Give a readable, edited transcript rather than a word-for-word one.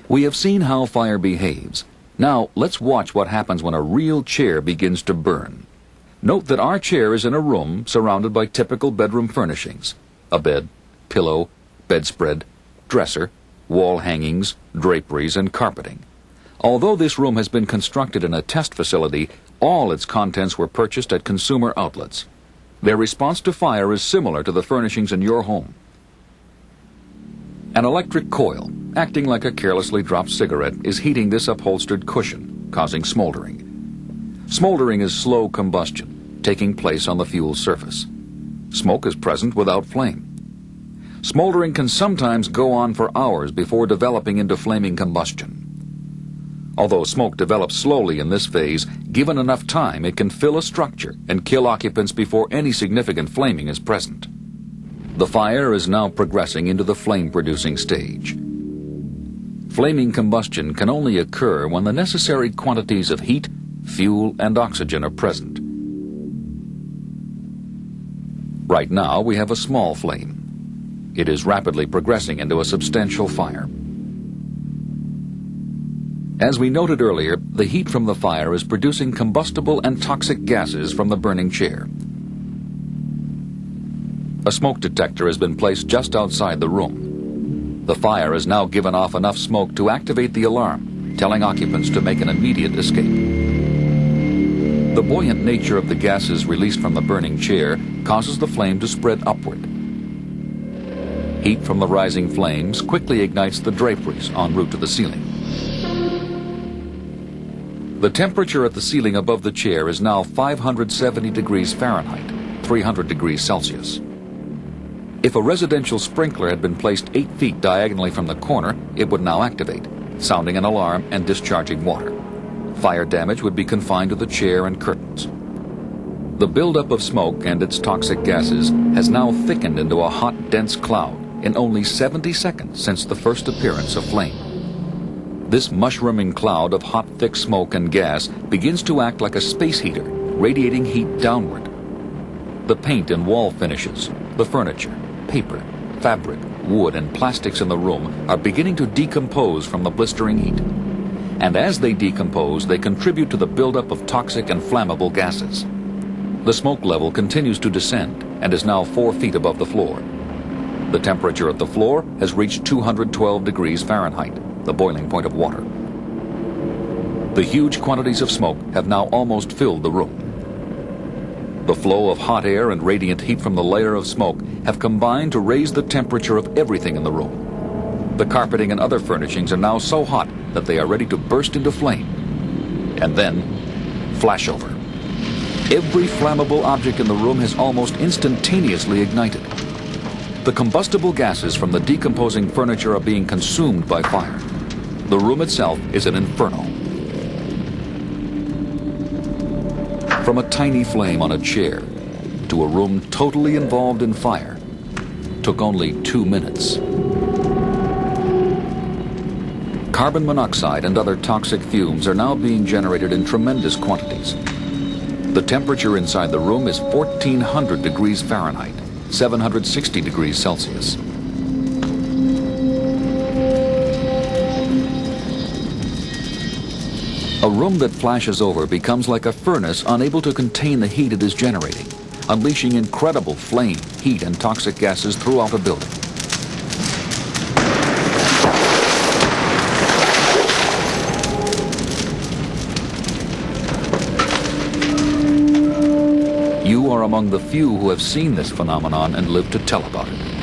We have seen how fire behaves. Now, let's watch what happens when a real chair begins to burn. Note that our chair is in a room surrounded by typical bedroom furnishings: a bed, pillow, bedspread, dresser, wall hangings, draperies, and carpeting. Although this room has been constructed in a test facility, all its contents were purchased at consumer outlets. Their response to fire is similar to the furnishings in your home. An electric coil, acting like a carelessly dropped cigarette, is heating this upholstered cushion, causing smoldering. Smoldering is slow combustion, taking place on the fuel surface. Smoke is present without flame. Smoldering can sometimes go on for hours before developing into flaming combustion. Although smoke develops slowly in this phase, given enough time it can fill a structure and kill occupants before any significant flaming is present. The fire is now progressing into the flame-producing stage. Flaming combustion can only occur when the necessary quantities of heat, fuel, and oxygen are present. Right now we have a small flame. It is rapidly progressing into a substantial fire. As we noted earlier, the heat from the fire is producing combustible and toxic gases from the burning chair. A smoke detector has been placed just outside the room. The fire has now given off enough smoke to activate the alarm, telling occupants to make an immediate escape. The buoyant nature of the gases released from the burning chair causes the flame to spread upward. Heat from the rising flames quickly ignites the draperies en route to the ceiling. The temperature at the ceiling above the chair is now 570 degrees Fahrenheit, 300 degrees Celsius. If a residential sprinkler had been placed 8 feet diagonally from the corner, it would now activate, sounding an alarm and discharging water. Fire damage would be confined to the chair and curtains. The buildup of smoke and its toxic gases has now thickened into a hot, dense cloud in only 70 seconds since the first appearance of flame. This mushrooming cloud of hot, thick smoke and gas begins to act like a space heater, radiating heat downward. The paint and wall finishes, the furniture, paper, fabric, wood, and plastics in the room are beginning to decompose from the blistering heat. And as they decompose, they contribute to the buildup of toxic and flammable gases. The smoke level continues to descend and is now 4 feet above the floor. The temperature at the floor has reached 212 degrees Fahrenheit, the boiling point of water. The huge quantities of smoke have now almost filled the room. The flow of hot air and radiant heat from the layer of smoke have combined to raise the temperature of everything in the room. The carpeting and other furnishings are now so hot that they are ready to burst into flame. And then, flashover. Every flammable object in the room has almost instantaneously ignited. The combustible gases from the decomposing furniture are being consumed by fire. The room itself is an inferno. From a tiny flame on a chair to a room totally involved in fire took only 2 minutes. Carbon monoxide and other toxic fumes are now being generated in tremendous quantities. The temperature inside the room is 1,400 degrees Fahrenheit, 760 degrees Celsius. A room that flashes over becomes like a furnace unable to contain the heat it is generating, unleashing incredible flame, heat, and toxic gases throughout a building. You are among the few who have seen this phenomenon and lived to tell about it.